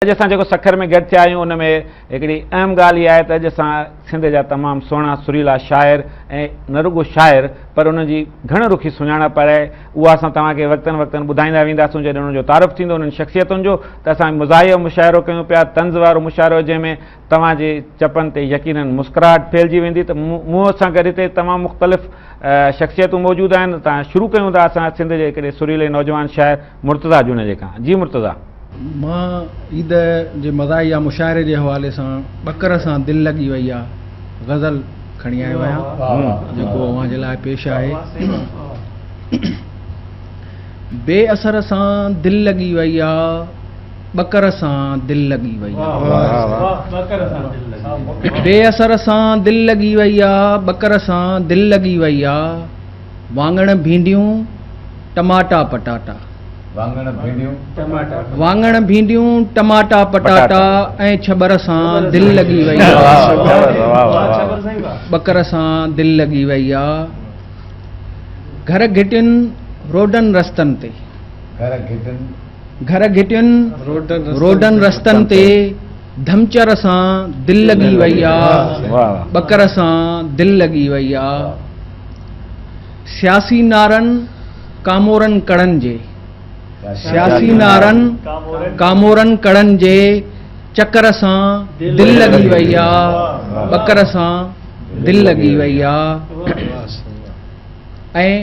अॼु असां जेको सखर में गॾु थिया आहियूं उन में हिकिड़ी अहम ॻाल्हि इहा आहे त अॼु असां सिंध जा तमामु सुहिणा सुरीला शाइर ऐं न रुॻो शाइर पर उनजी घण रुखी सुञाणप आहे उहा असां तव्हांखे वक़्तनि वक़्तनि ॿुधाईंदा वेंदासीं जॾहिं उन्हनि जो तारुफ़ थींदो उन्हनि शख़्सियतुनि जो त असां मज़ाहियो मुशाइरो कयूं पिया तंज़ वारो मुशाइरो जंहिंमें तव्हांजे चपनि ते यकीनन मुस्कुराहट फैलिजी वेंदी त मूं सां गॾु हिते तमामु मुख़्तलिफ़ शख़्सियतूं मौजूदु आहिनि। तव्हां शुरू कयूं था असां सिंध जे हिकिड़े सुरीले नौजवान शाइर मुर्तज़ा जुने जेका जी मुर्तज़ा मां ईद जे मज़ाहिया मुशाइरे जे हवाले सां ॿकर सां दिलि लॻी वई आहे ग़ज़ल खणी आयो आहियां जेको अव्हां जे लाइ पेश आहे। बेअसर सां दिलि लॻी वई आहे ॿकर सां दिलि लॻी वई आहे बेअसर सां दिलि लॻी वई आहे ॿकर सां दिलि लॻी वई आहे वाङण भींडियूं टमाटा पटाटा वाङण भींडियूं टमाटा पटाटा ऐं छबर सां दिलि लॻी वई आहे ॿकर सां दिलि लॻी वई आहे घर घिटियुनि रोडनि रस्तनि ते घर घिटियुनि रोडनि रस्तनि ते धमचर सां दिलि लॻी वई आहे ॿकर सां दिलि लॻी वई आहे सियासी नारनि कामोरनि कड़नि जे सियासी नारनि कामोरनि कड़नि जे चकर सां दिलि लॻी वई आहे ॿकर सां दिलि लॻी वई आहे ऐं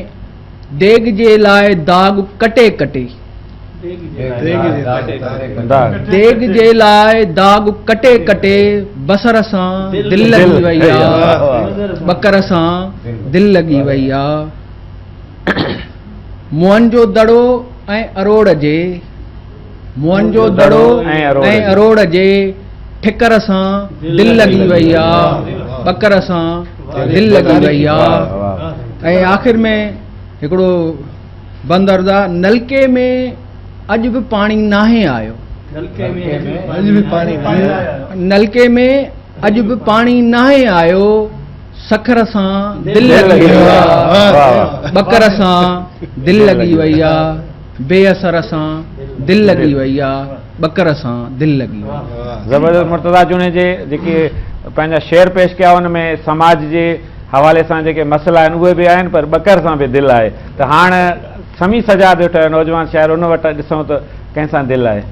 देग जे लाइ दाग कटे कटे देग जे लाइ दाग कटे कटे बसर सां दिलि लॻी वई आहे ॿकर सां दिलि लॻी वई आहे मुअनि जो दड़ो ऐं अरोड़ जे मुअनि जो दड़ो ऐं अरोड़ जे ठिकर सां दिलि लॻी वई आहे ॿकर सां दिलि लॻी वई आहे ऐं आख़िर में हिकिड़ो बंदरदा नलके में अॼु बि पाणी नाहे आयो नलके में अॼु बि पाणी नाहे आयो सखर सां दिलि लॻी वई आहे ॿकर सां दिलि लॻी वई आहे बेअसर सां दिलि लॻी वई आहे ॿकर सां दिलि लॻी वई आहे। ज़बरदस्त मुर्तज़ा जुने जे जेके पंहिंजा शेर पेश कया उन में समाज जे हवाले सां जेके मसइला आहिनि उहे बि आहिनि पर ॿकर सां बि दिलि आहे त हाणे समी सजा वेठो नौजवान शाइर उन वटि ॾिसूं त कंहिंसां दिलि आहे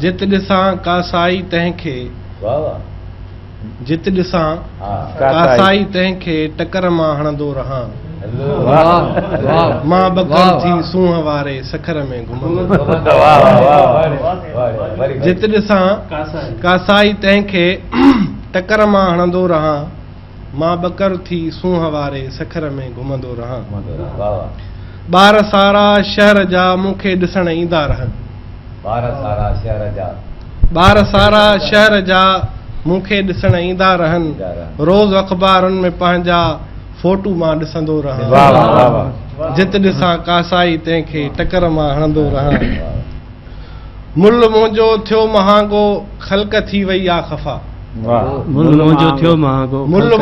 जित ॾिसां का साई तंहिंखे जित ॾिसां का साई तंहिंखे टकर मां हणंदो रहां मां ॿकर थी सूंहं वारे सखर में घुमंदो जित ॾिसां का साई तंहिंखे टकर मां हणंदो रहां मां ॿकर थी सूंहं वारे सखर में घुमंदो रहां ॿार सारा शहर जा मूंखे ॾिसण ईंदा रहनि ॿार सारा शहर जा मूंखे ॾिसण ईंदा रहनि रोज़ अख़बारुनि में पंहिंजा फोटू मां ॾिसंदो रहां जित ॾिसां कासाई तंहिंखे टकर मां हणंदो रहां मुल्ह मुंहिंजो थियो महांगो ख़ल्क थी वई आहे ख़फ़ा मुल्ह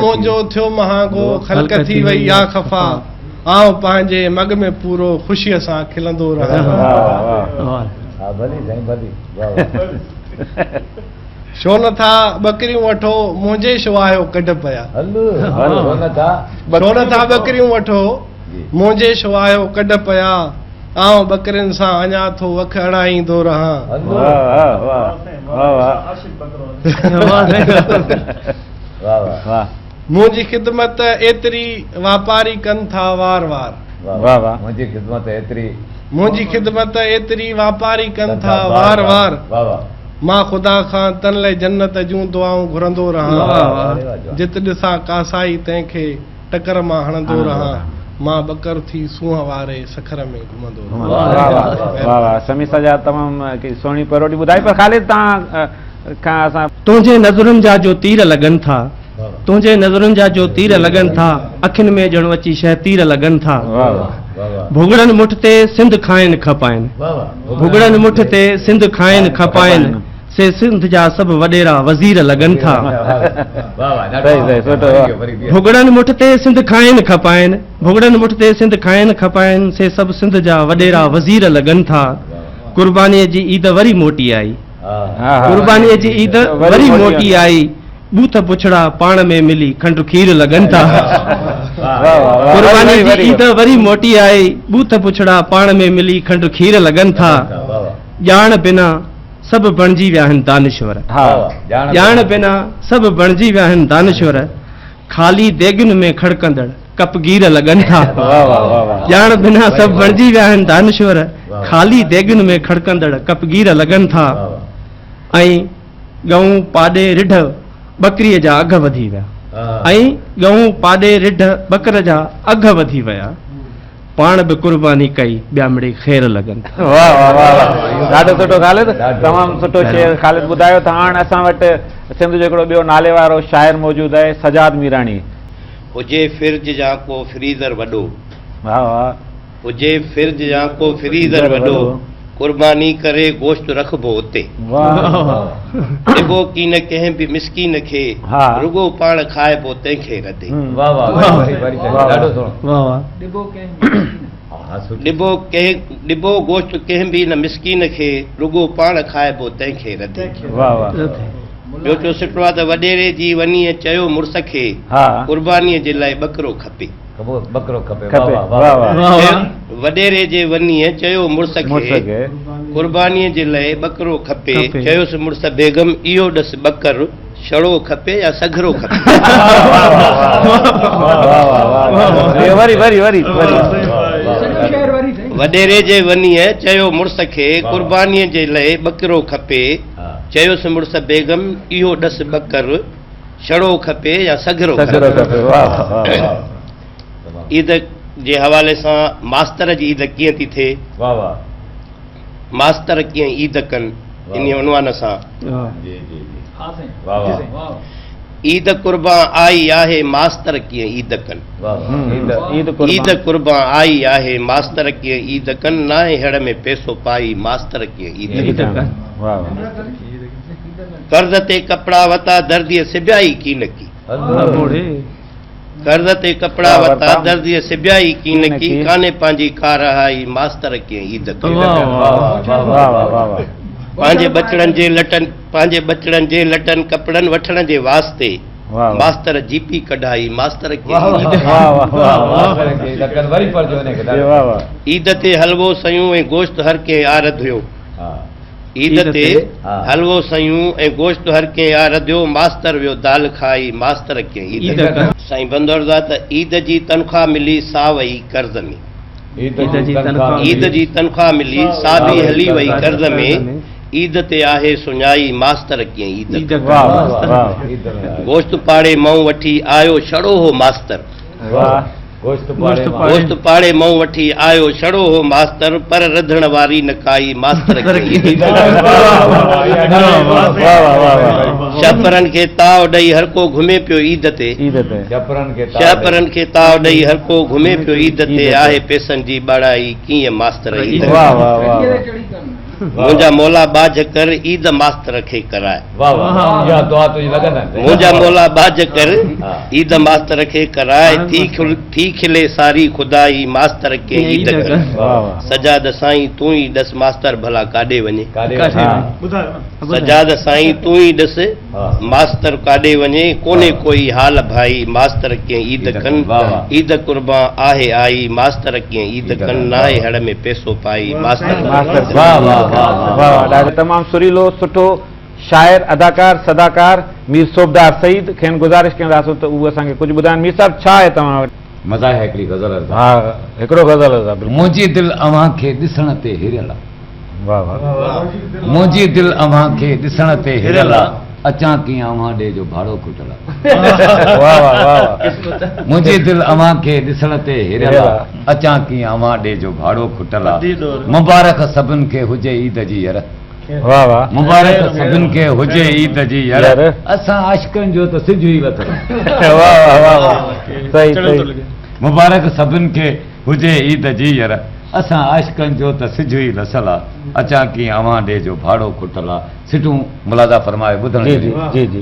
मुंहिंजो थियो महांगो ख़ल्क थी वई आहे ख़फ़ा आउं पंहिंजे मग में पूरो ख़ुशीअ सां खिलंदो रहां छो नथा ॿकरियूं वठो मुंहिंजे शवायो कढ पिया छो नथा ॿकरियूं वठो मुंहिंजे शवायो कढ पिया आउं ॿकरियुनि सां अञा थो वख अणाईंदो रहां मुंहिंजी ख़िदमत एतिरी वापारी कनि था वार वार मुंहिंजी ख़िदमत एतिरी वापारी कनि था वार वार मां ख़ुदा खां तन लाइ जन्नत जूं दुआऊं घुरंदो रहां जित ॾिसां कासाई तंहिंखे टकर मां हणंदो रहां मां ॿकर थी सूंहं वारे सखर में घुमंदो रहां। समी सजा तमामु सुहिणी परोटी ॿुधाई पर ख़ालिद तव्हां खां असां तुंहिंजे नज़रुनि जा जो तीर लॻनि था तुंहिंजे नज़रुनि जा जो तीर लॻनि था अखियुनि में ॼण अची शह तीर लॻनि था भुगड़नि मुठ ते सिंध खाइनि खपाइनि भुगड़नि मुठ ते सिंध खाइनि खपाइनि से सिंध जा सभु वॾेरा वज़ीर लॻनि था भुगड़नि मुठ ते सिंध खाइनि खपाइनि भुगड़नि मुठ ते सिंध खाइनि खपाइनि से सभु सिंध जा वॾेरा वज़ीर लॻनि था कुर्बानीअ जी ईद वरी मोटी आई कुर्बानीअ जी ईद वरी मोटी आई, बूथ पुछड़ा पाण में मिली खंड खीर लगन था। कुर्बानी जी ईद वरी मोटी आई, बूथ पुछड़ा पाण में मिली खंड खीर लगन था। ॼाण बिना सभु बणिजी विया आहिनि दानिश्वर, ॼाण बिना सभु बणिजी विया आहिनि दानिश्वर, ख़ाली देगिन में खड़कंदड़ कपगीर लगन था। ॼाण बिना सभु बणिजी विया आहिनि दानिश्वर, ख़ाली देगिन में खड़कंदड़ कपगीर लगन था। ऐं गऊं पाॾे रिढ बकरीअ जा अघ वधी विया, ऐं गऊं पाॾे रिढ बकर जा अघ वधी विया, पाण बि कुर्बानी कई ॿिया मिड़ी ख़ैर लगन। वाह वाह वाह वाह, ॾाढो सुठो ख़ालिद, तमामु सुठो शेर ख़ालिद ॿुधायो था। हाणे असां वटि सिंध जो हिकिड़ो ॿियो नाले वारो शाइर मौजूदु आहे, सजाद मीराणी। हुजे फिर्ज जा को फ्रीज़र वॾो, वाह वाह, हुजे फिर्ज जा को फ्रीज़र वॾो, कुर्बानी करे गोश्त रखबो उते। ॾिबो की न कंहिं बि मिसकीन खे, रुगो पाण खाइबो तंहिंखे रधे। ॾिबो गोश्त कंहिं बि न मिसकीन खे, रुगो पाण खाइबो तंहिंखे रधे। ॿियो टियों सुठो आहे त वॾेरे जी वञी चयो मुड़ुस खे, कुर्बानीअ जे लाइ ॿकरो खपे। वॾेरे जे वञी चयो मुड़ुस खे, कुर्बानीअ जे लाइ ॿकरो खपे। चयोसि मुड़ुस बेगम इहो ॾस ॿकर, छड़ो खपे या सघरो खपे। वॾेरे जे वञी चयो मुड़ुस खे, कुर्बानीअ जे लाइ ॿकरो खपे। चयोसि मुड़ुस बेगम इहो ॾस ॿकर, छड़ो खपे या सघरो खपे। ईद जे हवाले सां मास्तर जी ईद कीअं थी थिए, मास्तर कीअं ईद कनि, इन उनवान सां ईद कुर्बान आई आहे, मास्तर कीअं ईद कनि। ईद कुर्बान आई आहे, मास्तर कीअं ईद कनि, नाहे हड़ में पैसो पाई, मास्तर कीअं ईद कनि। कर्ज़ ते कपिड़ा वता दर्दीअ सिबियाई की न की, कर्ज़ ते कपिड़ा वता दर्दीअ सिबियाई की न की, कान्हे पंहिंजी कारहाई, मास्तर कीअं ईद कनि। पंहिंजे बचड़नि जे लटनि कपिड़नि वठण जे वास्ते, मास्तर जीपी कढाई, मास्तर कीअं ईद ते हलवो सयूं ऐं गोश्त हर कंहिं आरद हुयो। ईद ते हलवो सयूं ऐं गोश्त हर कंहिं आरद हुयो, मास्तर वियो दाल खाई, मास्तर कीअं ईद कनि। साईं बंदौरदा त ईद जी तनख़्वाह मिली सा वई कर्ज़ में, ईद जी तनख़्वाह मिली सा बि हली वई कर्ज़ में, ईद ते आहे सुञाई, मास्तर कीअं ईद कनि। गोश्त पाड़े मऊं वठी आयो छड़ो हो मास्तर, गोश्त पाड़े मऊं वठी आयो छड़ो हो मास्तर, पर रधण वारी न काई, मास्तर कीअं ईद कनि। शहपरनि खे ताव ॾेई हर को घुमे पियो ईद ते, शहपरनि खे ताव ॾेई हर को घुमे पियो ईद ते, आहे पैसनि जी ॿाड़ाई, कीअं मास्तर ईद कनि। मुंहिंजा मौला बाज कर ईद मास्तर खे कराए, मुंहिंजा मौला बाज कर ईद मास्तर खे कराए, थी खिले सारी खुदाई, मास्तर खे ईद कर। सजाद साईं तूं ई ॾस मास्तर भला काॾे वञे, सजाद साईं तूं ई ॾस मास्तर काॾे वञे, कोन्हे कोई हाल भाई, मास्तर कीअं ईद कनि। ईद कुर्बान आहे आई, मास्तर कीअं ईद कनि, नाहे हड़ में पैसो पाई, मास्तर। ॾाढो तमामु सुरीलो सुठो शाइर, अदाकार, सदाकार मीर सोबदार सईद खेनि गुज़ारिश कंदासीं त उहो असांखे कुझु ॿुधाइनि। मीर साहिब छा आहे तव्हां वटि? मज़ा आहे हिकिड़ी गज़ल। हा, हिकिड़ो गज़ल। मुंहिंजी दिलि अव्हां खे ॾिसण ते हिरियल आहे, मुंहिंजी दिलि अव्हां खे ॾिसण ते हिरियल आहे, अचां कीअं अव्हां ॾे जो भाड़ो खुटल आहे। मुंहिंजी दिलि अव्हां खे ॾिसण ते हिरियल आहे, अचां कीअं अव्हां ॾे जो भाड़ो खुटल आहे। मुबारक सभिनि खे हुजे ईद जी यर, मुबारक सभिनि खे हुजे ईद जी यर, असां आशिकनि जो त सिज ई लथल। मुबारक सभिनि खे हुजे ईद जी यर, असां आशिकनि जो त सिज ई लसल आहे, अचां कीअं अव्हां ॾे जो भाड़ो खुटल आहे। सिटूं मुलाज़ा फरमाए ॿुधण,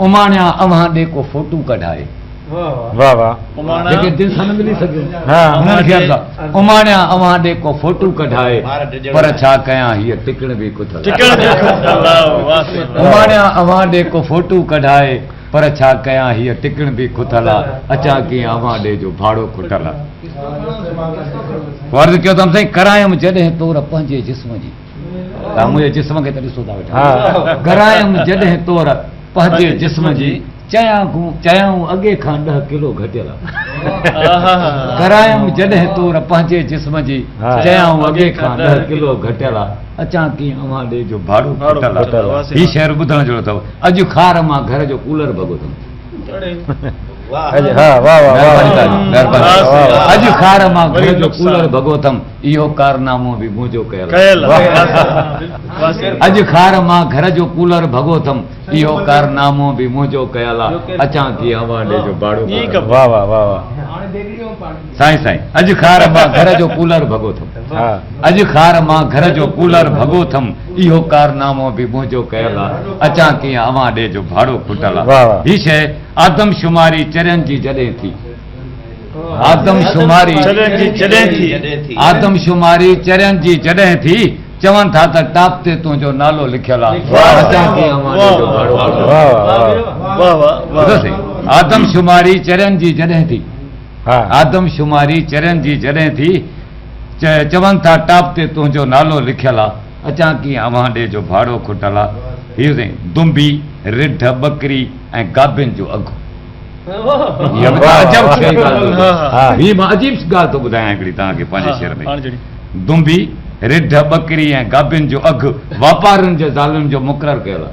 उमाणिया अव्हां ॾे को फोटू कढाए, वाह वाह जेके दिल सां न मिली सघियो हाँ हुननि खे अर्ज़ु आहे, उमाणिया अवां ॾे को फोटू कढाए पर छा कयां हीअ टिकण बि कुथल उमाणिया अवां ॾे को फोटू कढाए पर छा कयां हीअ टिकण बि खुथल आहे अचां कीअं अवां ॾे जो भाड़ो खुटल आहे अर्ज़ु कयो अथमि साईं करायमि जॾहिं तोर पंहिंजे जिस्म जी तव्हां मुंहिंजे जिस्म खे त ॾिसो था वेठा करायमि जॾहिं तोर पंहिंजे जिस्म जी चयाऊं अॻे खां 10 किलो घटियल आहे करायमि जॾहिं तोर पंहिंजे जिस्म जी चयाऊं अॻे खां 10 किलो घटियल आहे अचां कीअं अवां ॾे जो भाड़ो खुटल आहे हीउ शहर ॿुधण जहिड़ो अथव अॼु खार मां घर जो कूलर भॻो अथमि अॼु खार मां घर जो कूलर भॻो अथमि इहो कारनामो बि मुंहिंजो कयल अॼु खार मां घर जो कूलर भॻो अथमि इहो कारनामो बि मुंहिंजो कयल आहे अचां कीअं अवां ॾे जो भाड़ो वाह वाह वाह वाह साईं अॼु खार मां घर जो कूलर भॻो अथमि अॼु खार मां घर जो कूलर भॻो अथमि इहो कारनामो बि मुंहिंजो कयल आहे अचां कीअं अवां ॾे जो भाड़ो खुटल आहे हीअ शइ आदमशुमारी चरियनि जी जॾहिं थी आदमशुमारी चरियनि जी जॾहिं थी चवनि था त टाप ते तुंहिंजो नालो लिखियल आहे अचां कीअं अवां ॾे जो भाड़ो आदमशुमारी चरियनि जी जॾहिं थी आदमशुमारी चरियनि जी जॾहिं थी चवनि था टाप ते तुंहिंजो नालो लिखियल आहे अचां कीअं अवां ॾे जो भाड़ो खुटल आहे हीअ साईं दुंबी रिढ बकरी ऐं गाभियुनि जो अघु हीअ मां अजीब ॻाल्हि थो ॿुधायां हिकिड़ी तव्हांखे पंहिंजे शहर में दुंबी रिढ बकरी ऐं गाभियुनि जो अघु वापारियुनि जे ज़ालुनि जो मुक़ररु कयल आहे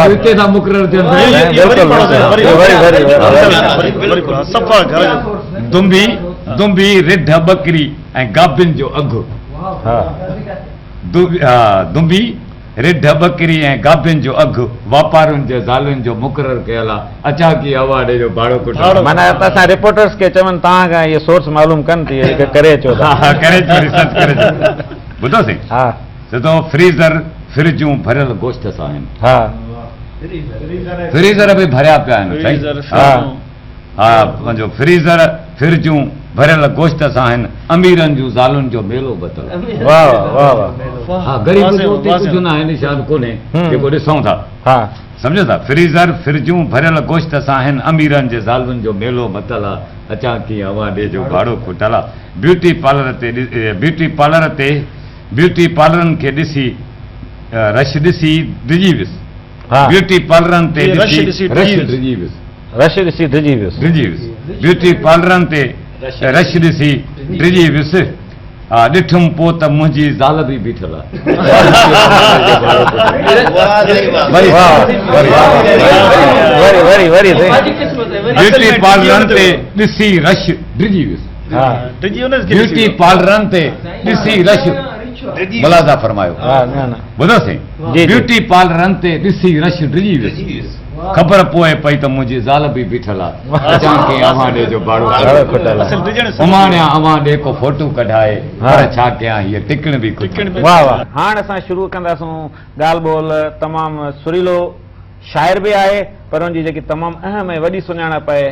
हिते था मुक़ररु थियनि दुंबी रिढ बकरी ऐं गाभियुनि जो अघु दुंबी रिढ बकरी ऐं गाभियुनि जो अघु वापारियुनि जे ज़ालुनि जो मुक़ररु कयल आहे अचां कीअं अवां ॾे जो भाड़ो खुटल माना असां रिपोर्टर्स खे चवनि तव्हां खां इहे सोर्स मालूम कनि थी करे अचो करे अचो रिसर्च करे अचो ॿुधो साईं हा सिधो फ्रीज़र फ्रिजूं भरियल गोश्त सां आहिनि हा फ्रीज़र बि भरिया पिया आहिनि साईं हा पंहिंजो फ्रीज़र फ्रिजूं भरियल गोश्त सां आहिनि अमीरनि जूं ज़ालुनि जो मेलो बतल वाह वाह वाह हा ग़रीब जो उते कुझु न आहे निशान कोन्हे जेको ॾिसूं था हा सम्झो था फ्रीज़र फ्रिजूं भरियल गोश्त सां आहिनि अमीरनि जे ज़ालुनि जो मेलो बतल आहे अचां कीअं अवां ॾे जो भाड़ो खुटल आहे ब्यूटी पार्लरनि खे ॾिसी रश ॾिसी डिॼी वियुसि ब्यूटी पार्लरनि ते रश ॾिसी डिॼी वियुसि ब्यूटी पार्लरनि ते रश ॾिसी डिॼी वियुसि हा ॾिठुमि पोइ त मुंहिंजी ज़ाल बि बीठल ब्यूटी पार्लरनि ते ॾिसी रश डिॼी वियुसि ब्यूटी पार्लरनि ते ॾिसी रश मुलाज़ा फरमायो ॿुधो साईं ब्यूटी पार्लरनि ते ॾिसी रश डिॼी वियुसि ख़बर पोइ पई त मुंहिंजी ज़ाल बि बीठल आहे अचां कीअं अवां ॾे जो भाड़ो उमाणिया अवां ॾे को फोटू कढाए पर छा कयां हीअ टिकण बि वाह वाह हाणे असां शुरू कंदासूं ॻाल्हि ॿोल तमामु सुरीलो शाइर बि आहे पर हुनजी जेकी तमामु अहम ऐं वॾी सुञाणप आहे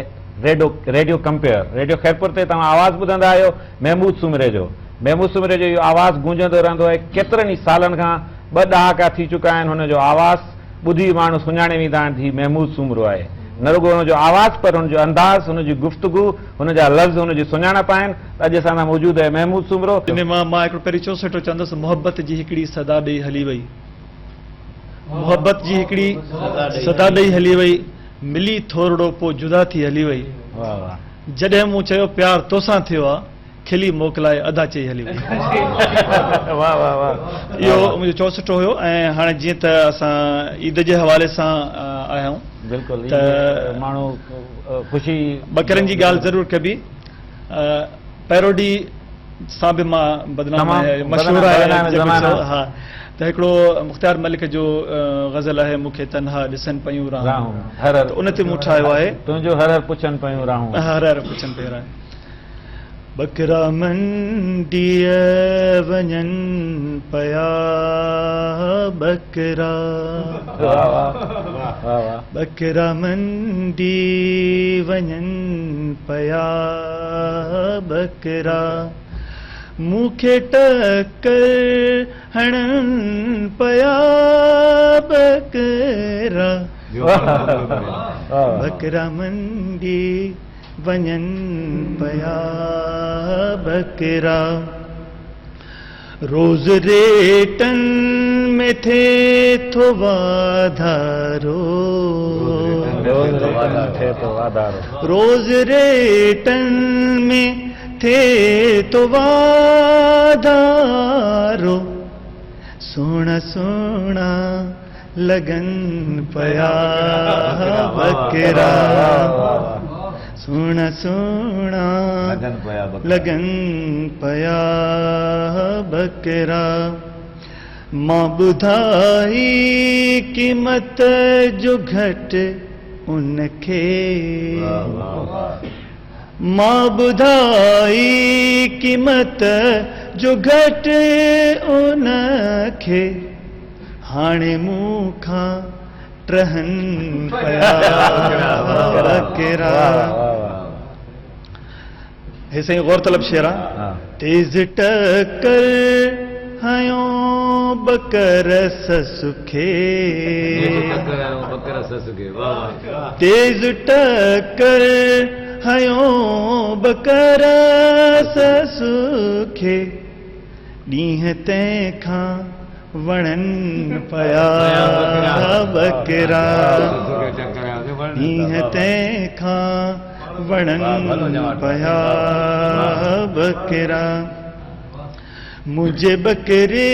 रेडियो कंपेयर रेडियो ख़ैरपुर ते तव्हां आवाज़ु ॿुधंदा आहियो महमूद सुमरे जो इहो आवाज़ु गूंजंदो रहंदो आहे केतिरनि ई सालनि खां 2 ॾहाका थी चुका आहिनि हुनजो आवाज़ु ॿुधी माण्हू सुञाणे वेंदा आहिनि महमूद सुमरो आहे न रुगो हुनजो आवाज़ु पर हुनजो अंदाज़ हुनजी गुफ़्तगू हुनजा लफ़्ज़ हुनजी सुञाणप आहिनि अॼु असां सां मौजूदु आहे महमूद सुमरो मां हिकिड़ो पहिरीं 64 चवंदुसि मोहबत जी हिकिड़ी सदा ॾेई हली वई मोहबत जी हिकिड़ी सदा ॾेई हली वई मिली थोरो पोइ जुदा थी हली वई जॾहिं मूं चयो प्यार तोसां थियो आहे खिली मोकिलाए अदा चई हली वई इहो मुंहिंजो 64 हुयो ऐं हाणे जीअं त असां ईद जे हवाले सां आया आहियूं बिल्कुलु त माण्हू ख़ुशी बकरनि जी ॻाल्हि ज़रूरु कबी पैरोडी सां बि मां बदनाम मशहूरु आहे हा त हिकिड़ो मुख़्तियार मलिक जो ग़ज़ल आहे मूंखे तन्हा ॾिसनि पयूं राहूं उन ते मूं ठाहियो आहे तुंहिंजो हर पुछनि पयूं राहूं हर पुछनि पियूं राहूं बकरा मंडीअ वञनि पया बकरा बकरा मंडी वञन पया बकरा मूंखे टक्कर हणन पया बकरा बकरा मंडी वञन पया बकरा रोज रेटन में थे तो वाधारो रोज रेटन में थे तो वाधारो सोना सोना लगन पया बकरा सोना सोना लगन पया बकरा मां ॿुधाई क़ीमत जो घट उनखे मां ॿुधाई क़ीमत जो घट उनखे हाणे मूंखां ट्रहन पया बकरा हे साईं गौरतलब शेर आहे तेज टक्कर हयो बकर ससुखे तेज टक्कर हयो बकर ससुखे ॾींहं तंहिंखां वणन पया बकरा ॾींहं तंहिंखां वणन पया बकरा मुंहिंजे बकरे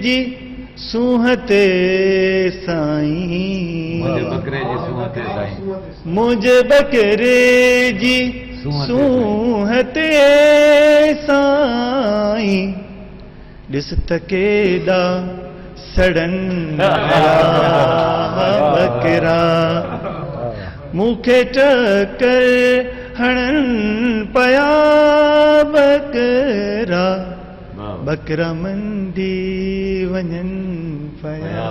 जी सूंह ते साईं मुंहिंजे बकरे जी सूंह ते साईं ॾिस त केॾा सड़न बकरा मूंखे टक्कर हणन पया बकरा बकरा मंडी वञन पया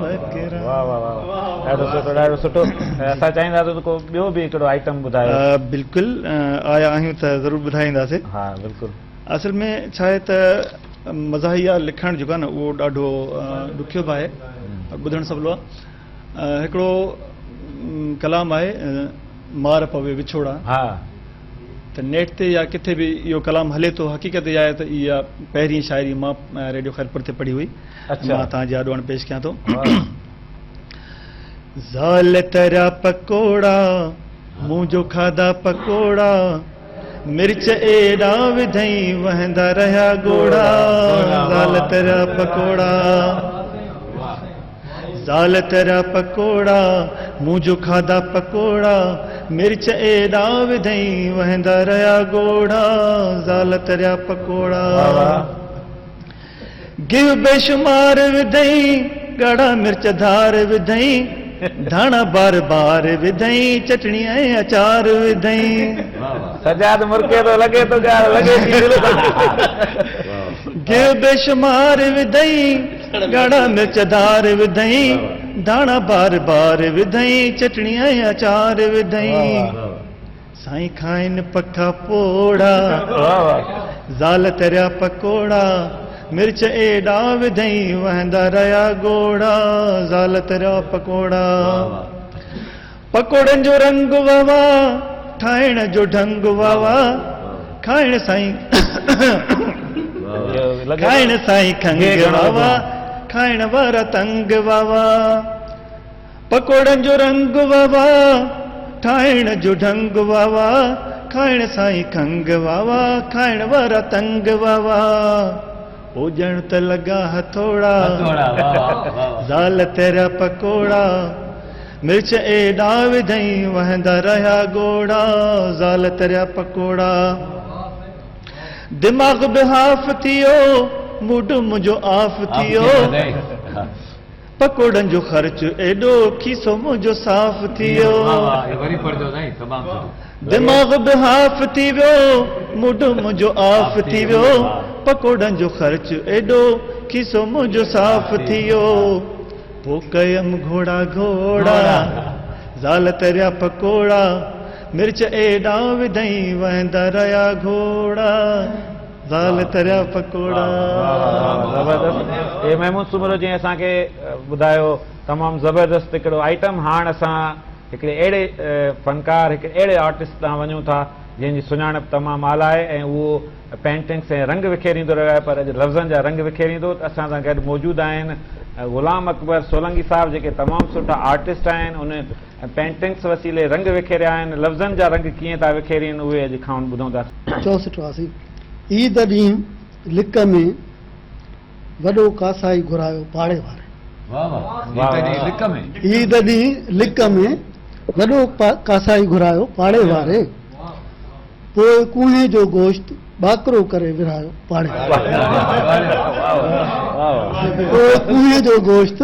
बकरा ॾाढो सुठो असां चाहींदासीं को ॿियो बि हिकिड़ो आइटम ॿुधायो बिल्कुलु आया आहियूं त ज़रूरु ॿुधाईंदासीं हा बिल्कुलु असल में छा आहे त मज़ाहिया लिखणु जेको आहे न उहो ॾाढो ॾुखियो बि आहे ॿुधणु सवलो आहे हिकिड़ो कलाम आहे मार पवे विछोड़ा हा त नेट ते या किथे बि इहो कलाम हले थो हक़ीक़त इहा आहे त इहा पहिरीं शाइरी मां रेडियो ख़ैरपुर ते पढ़ी हुई मां तव्हांजे आॾो पेश कयां थो ज़ाल तरिया पकोड़ा मूं जो खाधा पकोड़ा मिर्च एॾा विधई वहंदा रहिया गोड़ा ज़ाल तरिया पकोड़ा ज़ाल तरिया पकोड़ा मूं जो खाधा पकोड़ा मिर्च एॾा विधई वहंदा रहिया गोड़ा ज़ाल तरिया पकोड़ा गिव बेशुमार विधई ॻाढ़ा मिर्च धार विधई धाणा बार बार विधई चटणी ऐं अचार विधई सजाद मुर्के तो लगे तो जा लगे गिव बेशुमार विधई ॻाढ़ा मिर्च धार विधई धाणा बार बार विधई चटणी ऐं अचार विधई साईं खाइन पखा पोड़ा ज़ाल तरिया पकोड़ा मिर्च एॾा विधई वहंदा रहिया गोड़ा ज़ाल तरिया पकोड़ा पकोड़नि जो रंग वावा ठाहिण जो ढंग वावा खाइण साईं खाइण साईं खंग वावा खाइण वारा तंग वावा पकोड़नि जो रंग वावा ठाहिण जो ढंग वावा खाइण साईं खंग वावा खाइण वारा तंग वावा ओजण त लॻा हथोड़ा ज़ाल तरिया पकोड़ा मिर्च एॾा विधई वहंदा रहिया गोड़ा ज़ाल तरिया पकोड़ा दिमाग़ बि हाफ़ थियो मूड मुंहिंजो आफ़ थियो पकोड़नि जो ख़र्च एॾो खीसो मुंहिंजो साफ़ थियो दिमाग़ बि हाफ़ थी वियो मूड मुंहिंजो आफ़ थी वियो पकोड़नि जो ख़र्च एॾो खीसो मुंहिंजो साफ़ थियो पो कयम घोड़ा घोड़ा ज़ाल तरिया पकोड़ा मिर्च एॾा विधई वहंदा रहिया घोड़ा ज़ाल तरिया पकोड़ा। ज़बरदस्त। ये महमूद सुमरो जीअं असांखे ॿुधायो तमामु ज़बरदस्त हिकिड़ो आइटम। हाणे असां हिकिड़े अहिड़े फ़नकार हिकिड़े अहिड़े आर्टिस्ट ॾांहुं वञूं था जंहिंजी सुञाणप तमामु आला आहे ऐं उहो पेंटिंग्स ऐं रंग विखेरींदो रहियो आहे, पर अॼु लफ़्ज़नि जा रंग विखेरींदो। त असां सां गॾु मौजूदु आहिनि ग़ुलाम अकबर सोलंकी साहिब, जेके तमामु सुठा आर्टिस्ट आहिनि। उन पेंटिंग्स वसीले रंग विखेरिया आहिनि। लफ़्ज़नि जा रंग कीअं था विखेरीनि उहे अॼु खां ॿुधूं था। चओ सुठो आहे। ईद ॾींहुं लिक में वॾो कासाई घुरायो पाड़े वारे। ईद ॾींहुं लिक में वॾो कासाई घुरायो पाड़े वारे, पोइ कुएं जो गोश्त बाकरो करे विरहायो पाड़े वारे। पोइ कुएं जो गोश्त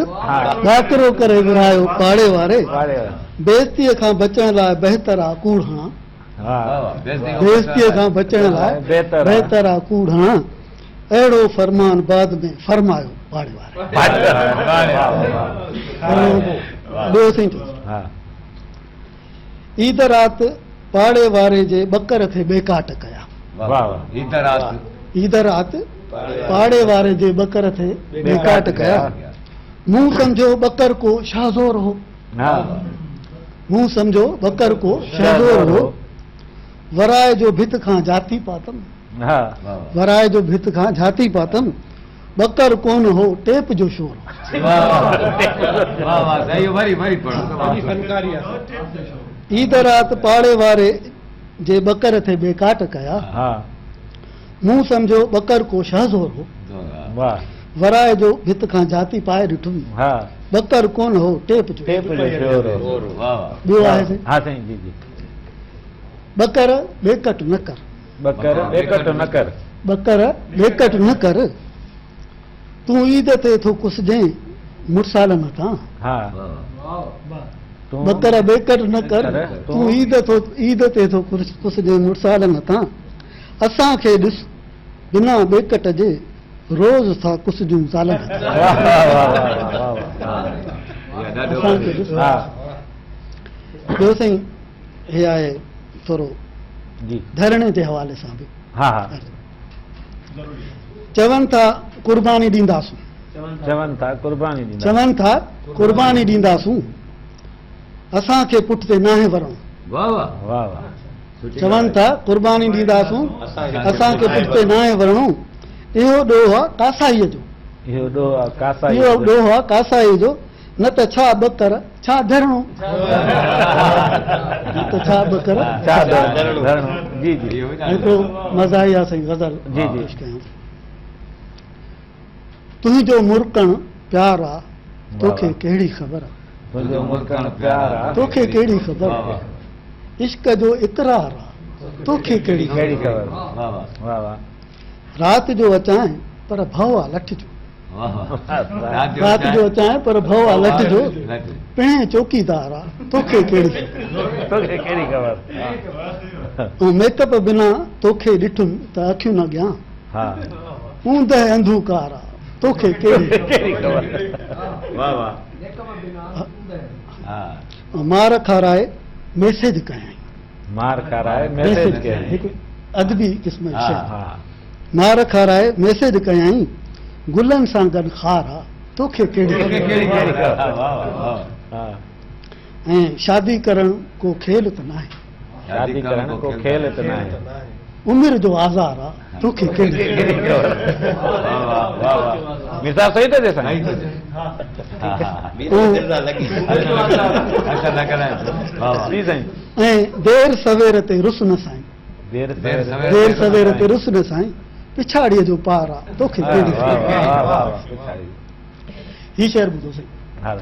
बाकरो करे विरहायो पाड़े वारे। बेइज़तीअ खां बचण लाइ बहितर आहे कूड़ हणा। बेइज़तीअ खां बचण लाइ बहितर आहे कूड़ हणा। अहिड़ो फरमान बाद में फरमायो पाड़े वारे। ॿियो साईं ईद राति पाड़े वारे जे बकर थे बेकाट कया। ईद राति पाड़े वारे जे बकर थे बेकाट कया। मूं सम्झो बकर को शाहज़ोर हो। मूं सम्झो बकर को शाहज़ोर हो। वराए जो भित खां जाती पातम। वराए जो भित खां जाती पातम। बकर कोन हो टेप जो शोर। ईद रात पाड़े वारे जे बकर थे बेकाट कया। मूं सम्झो बकर को शाहज़ोर हो। वराए जो भित खां जाती पाए ॾिठुमि। बकर कोन हो टेप जो शोर। ॿियो आहे बकर बेकट न कर। बकर बेकट न कर। बकर बेकट न कर। तूं ईद ते थो कुछ ॾे मुड़साल न था। बकर बेकट न कर। तूं ईद ते थो कुछ ॾे मुड़साल न था। असांखे ॾिस बिना बेकट जे रोज़ था कुछ ॾियूं साल न था। ॿियो साईं हे आहे थोरो धरणे जे हवाले सां बि। चवनि था कुर्बानी ॾींदासूं। चवनि था कुर्बानी ॾींदासूं। असांखे पुठ ते नाहे वरणो। चवनि था कुर्बानी ॾींदासूं। असांखे पुठ ते नाहे वरणो। इहो ॾोह आहे कासाईअ जो। इहो ॾोह आहे कासाईअ जो। न त छा बकर छा धरणो। त छा बकर छा धरणो। जी जी हिकिड़ो मज़ाही आहे साईं गज़ल। जी जी तुंहिंजो मुर्कण प्यार आहे तोखे कहिड़ी ख़बर आहे। तुंहिंजो मुर्कण प्यार आहे तोखे कहिड़ी ख़बर आहे। इश्क जो इक़रार आहे तोखे कहिड़ी ख़बर। राति जो अचां पर भव आहे लठ जो। राति जो अचां पर भव आहे लठ जो। पिणे चौकीदार आहे तोखे कहिड़ी ख़बर। मेकअप बिना तोखे ॾिठुमि त अखियूं न ॻियां। ऊंद अंधूकार आहे तोखे कहिड़ी मार खाराए मैसेज कयां। मार खाराए मैसेज कयां हिकु अदबी क़िस्म जी शइ। मार खाराए मैसेज कयां गुलनि सां गॾु खार आहे तोखे कहिड़ी। ऐं शादी करण को खेल त नाहे। शादी करण को खेल त नाहे। उमिरि जो आज़ार आहे तोखे कहिड़ी। मिसाल सही थो थिए ऐं देर सवेर ते रुस न साईं। देर सवेर ते रुस न साईं। पिछाड़ीअ जो पार आहे तोखे कहिड़ी। ही शेर ॿुधो साईं।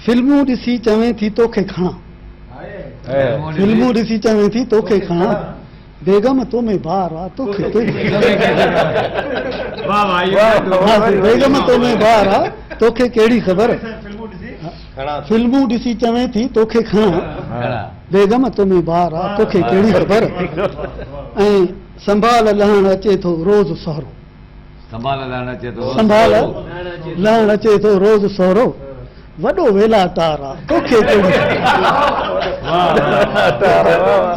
फिल्मूं ॾिसी चवें थी तोखे खणा। फिल्मूं ॾिसी चवें थी तोखे खणा। बेगम तो में बार आ तोखे कहिड़ी। बेगम तो में बार आ तोखे कहिड़ी ख़बर। फिल्मूं ॾिसी चवें थी तोखे खणा। बेगम तो में बार आ तोखे कहिड़ी ख़बर। ऐं संभाल लहण अचे थो रोज़ सहरो। संभाल लहण अचे थो रोज़ सहरो। वॾो वेला तारा तोखे कहिड़ी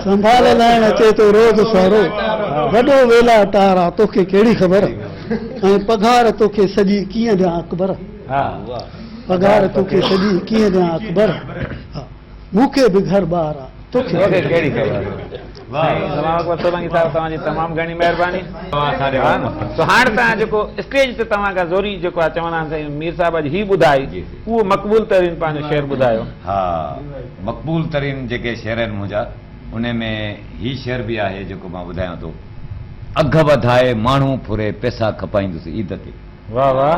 संभाल लाइण अचे तो रोज़ सारो वॾो वेला तारा तोखे कहिड़ी ख़बर ऐं पघार तोखे सॼी कीअं ॾियां अकबर पघार तोखे सॼी कीअं ॾियां अकबर मूंखे बि घर ॿार आहे तोखे कहिड़ी ख़बर सोलंकी साहिब तव्हांजी तमामु घणी महिरबानी तो हाणे तव्हां जेको स्टेज ते तव्हां खां ज़ोरी जेको आहे चवंदा आहिनि साईं मीर साहिब अॼु ही ॿुधाई उहो मक़बूल तरीन पंहिंजो शेर ॿुधायो हा मक़बूल तरीन जेके शेर आहिनि मुंहिंजा उन में ही शेर बि आहे जेको मां ॿुधायां थो अघ वधाए माण्हू फुरे पैसा खपाईंदुसि ईद ते वाह वाह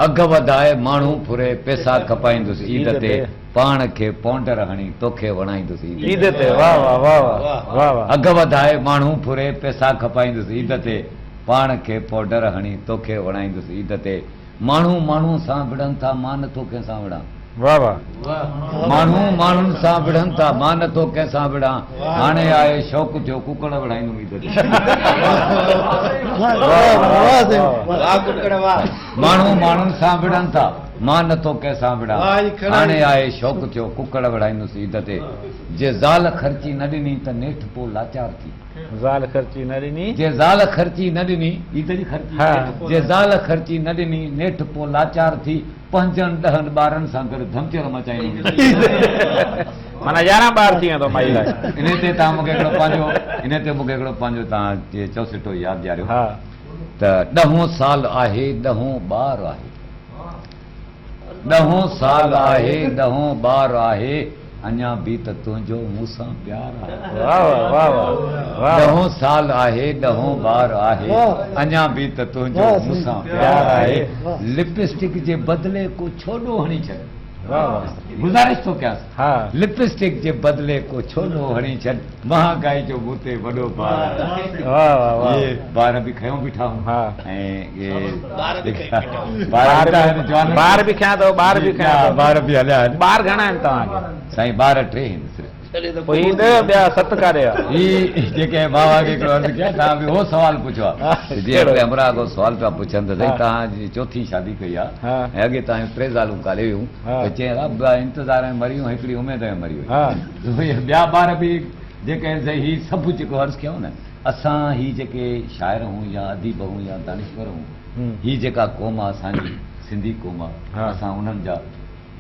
अघ वधाए माण्हू फुरे पैसा खपाईंदुसि ईद ते पाण खे पौंडर हणी तोखे वणाईंदुसि ईद ते वाह वाह वाह वाह वाह वाह अघ वधाए माण्हू फुरे पैसा खपाईंदुसि ईद ते पाण खे पाउडर हणी तोखे वणाईंदुसि ईद ते माण्हू माण्हू सां विढ़नि था मां नथो कंहिंसां विढ़ां वाह वाह माण्हू माण्हुनि सां विढ़नि था मां नथो कंहिंसां विढ़ां हाणे आहे शौक़ु थियो कुकड़ विढ़ाईंदुमि ईद ते माण्हू माण्हुनि सां विढ़नि था मां नथो कंहिंसां विढ़ां हाणे आहे शौक़ु थियो कुकड़ विढ़ाईंदुसि ईद ते जे ज़ाल ख़र्ची न ॾिनी त नेठि पोइ लाचार थी ज़ाल ख़र्ची न ॾिनी जे ज़ाल ख़र्ची न ॾिनी ईद जी ख़र्ची जे ज़ाल ख़र्ची न ॾिनी नेठि पोइ लाचार थी 5-10 ॿारनि सां गॾु धमचर मचाईंदी माना 11 ॿार थी वेंदो माई लाइ इन ते तव्हां मूंखे हिकिड़ो पंहिंजो तव्हां चौसिटो यादि ॾियारियो त 10 साल आहे 10 ॿार आहे 10 साल आहे 10 ॿार आहे अञा बि त तुंहिंजो मूंसां प्यार आहे वाह वाह वाह वाह 10 साल आहे 10 ॿार आहे अञा बि त तुंहिंजो मूंसां प्यार आहे लिपस्टिक जे बदिले को छोॾो हणी छॾ गुज़ारिश थो कयांसि लिपस्टिक जे बदिले को छोॾो हणी छॾ महांगाई जो मूं ते वॾो भार इहे ॿार बि खयूं बीठा ऐं ॿार बि खयां अथव ॿार बि खयां ॿार बि हलिया आहिनि ॿार घणा आहिनि तव्हांखे साईं 12 3 आहिनि पोइ हीअ ॿिया 7 काॾे ही जेके बाबा खे हिकिड़ो अर्ज़ु कया तव्हां बि उहो सवाल पुछो आहे जीअं हिकिड़े हमरा को सवाल पिया पुछनि त साईं तव्हांजी चौथी शादी कई आहे ऐं अॻे तव्हां 3 ज़ालूं काले हुयूं त चई ॿ इंतज़ार में मरी वियूं हिकिड़ी उमेद में मरी वई ॿिया ॿार बि जेके ही सभु जेको अर्ज़ु कयूं न असां ही जेके शाइर हूं या अदीब हूं या दानिश्वर हूं ही जेका क़ौम आहे असांजी सिंधी क़ौम आहे असां उन्हनि जा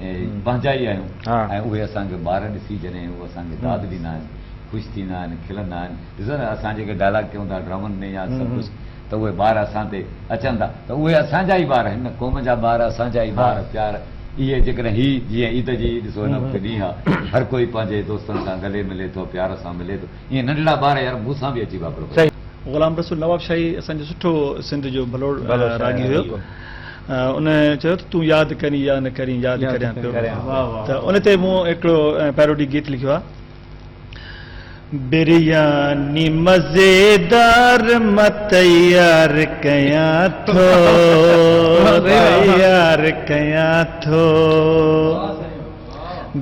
पंहिंजा ई आहियूं ऐं उहे असांखे ॿार ॾिसी जॾहिं उहे असांखे दाद ॾींदा आहिनि ख़ुशि थींदा आहिनि खिलंदा आहिनि ॾिसो न असां जेके डायलॉग कयूं था ड्रामनि में या सभु कुझु त उहे ॿार असां ते अचनि था त उहे असांजा ई ॿार आहिनि न क़ौम जा ॿार असांजा ई ॿार प्यार इहे जेकॾहिं ही जीअं ईद जी ॾिसो हिन वक़्तु ॾींहुं आहे हर कोई पंहिंजे दोस्तनि सां गले मिले थो प्यार सां मिले थो ईअं नंढड़ा ॿार यार मूंसां बि अची वापरो ग़ुलाम रसूल नवाब शाही असांजो सुठो सिंध जो भलो रागी हुयो उन चयो त तूं यादि करी या न करी यादि करियां पियो त उन ते मूं हिकिड़ो पैरोडी गीत लिखियो आहे बिरयानी मज़ेदार मां तयार कयां थो तयार कयां थो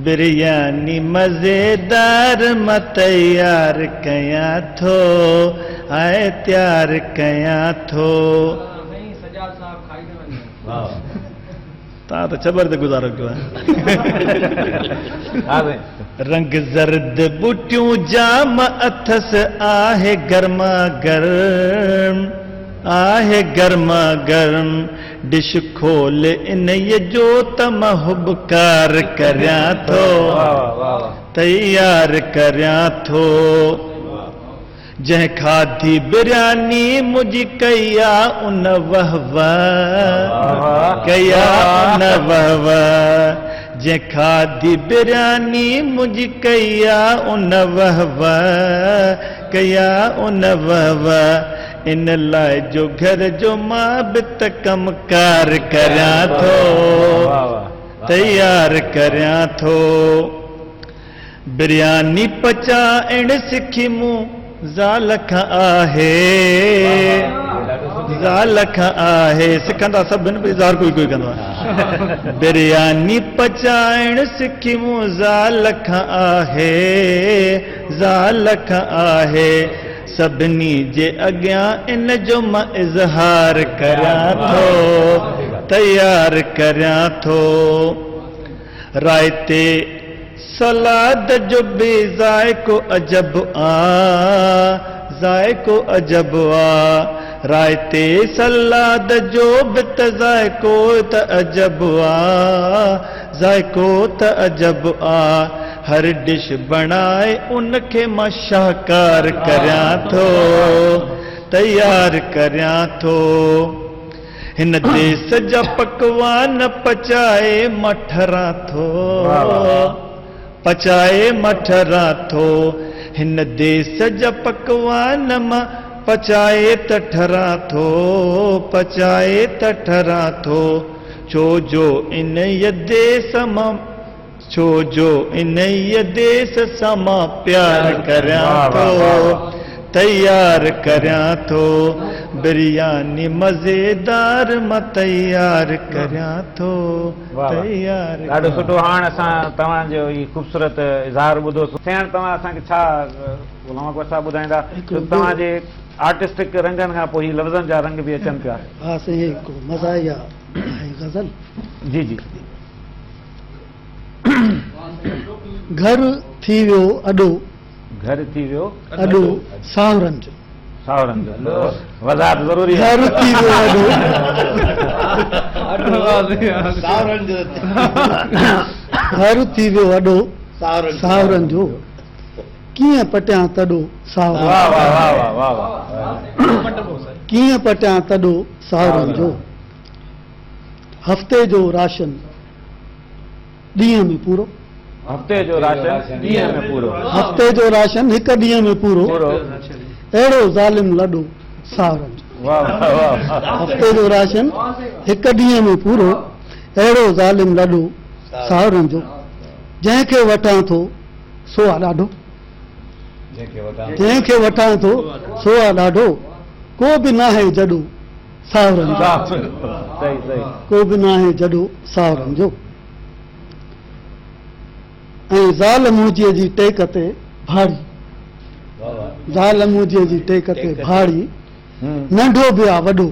बिरयानी मज़ेदार मां तयार कयां थो ऐं तयार कयां थो तव्हां त चबर ते गुज़ारो कयो आहे रंग ज़र्द बूटियूं जाम अथस आहे गर्मा गर्म आहे गर्मा गर्म डिश खोल इन जो त मां हुबकार करियां थो तयार करियां थो जंहिं खाधी बिरयानी मुंहिंजी कया उन वह कया उन वह जंहिं खाधी बिरयानी मुंहिंजी कया उन वह कया उन वह इन लाइ जो घर जो मां बि त कमकार करियां थो तयार करियां थो बिरयानी पचाइण सिखी मूं ज़ाल खां आहे ज़ाल खां आहे सिखंदा सभिनि बि ज़ाल कोई कंदो आहे बिरयानी पचाइण सिखी मूं ज़ाल खां आहे ज़ाल खां आहे सभिनी जे अॻियां इन जो मां इज़हार करियां थो तयार करियां थो रायते सलाद जो बे जायको अजब आ, जायको अजब आ। रायते सलाद जो बित जायको त अजब आ, जायको त अजब आ। हर डिश बनाए उनखे मां शाहकार करया थो, तैयार करया थो। हिन देस जा पकवान पचाए मठरा थो, पचाए मठरा थो। हिन देस जा पकवान मां पचाए तठरा थो, पचाए तठरा थो। छो जो इन ये देस मां, छो जो इन ये देस सां मां प्यार करया थो, तैयार करया थो। बिरयानी मज़ेदार मां तैयार करया थो, तैयार। ॾाढो सुठो। हाणे असां तव्हांजो ई ख़ूबसूरत इज़हार ॿुधो। सेण तव्हां असांखे छा गुलाम अकबर साहब ॿुधाईंदा? तव्हांजे आर्टिस्टिक रंगनि खां पोइ ही लफ़्ज़नि जा रंग बि अचनि पिया। हा साईं, को मज़ाहिया गज़ल। जी जी। घर थी वियो अॾो, घर थी वियो अॾो सावरनि जो, सावरनि जो वज़ाहत ज़रूरी आहे। घर थी वियो सावरनि जो घर थी वियो अॾो सावरनि जो, कीअं पटियां तॾो सावरनि, वाह वाह वाह वाह वाह। कीअं पटियां तॾो सावरनि जो। हफ़्ते जो राशन ॾींहं में पूरो, हफ़्ते जो राशन ॾींहं में पूरो, हफ़्ते जो राशन हिकु ॾींहं में पूरो। अहिड़ो ज़ालिम लॾो सावरनि जो। वाह वाह वाह। हफ़्ते जो राशन हिकु ॾींहं में पूरो, अहिड़ो ज़ालिम लॾो सावरनि जो। जंहिंखे वठां थो सो आहे ॾाढो, जंहिंखे वठां थो सो आहे ॾाढो। को बि नाहे जॾो सावरनि जो, सही सही। को बि नाहे जॾो सावरनि जो। ऐं ज़ाल मुंहिंजीअ जी टेक ते भाड़ी, ज़ाल मुंहिंजीअ जी टेक ते भाड़ी। नंढो बि आहे वॾो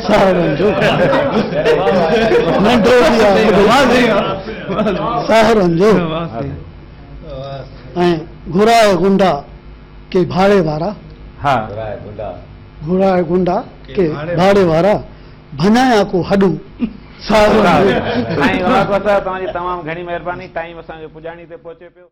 सावरनि जो, नंढो बि आहे वॾो सावरनि जो। ऐं घुराए गुंडा के भाड़े वारा, हा घुराए गुंडा के भाड़े वारा। भञाया को हॾू सावरनि जो। साईं गुलाम अकबर साहब, तव्हांजी तमामु घणी महिरबानी। टाइम असांजो पुॼाणी ते पहुचे पियो।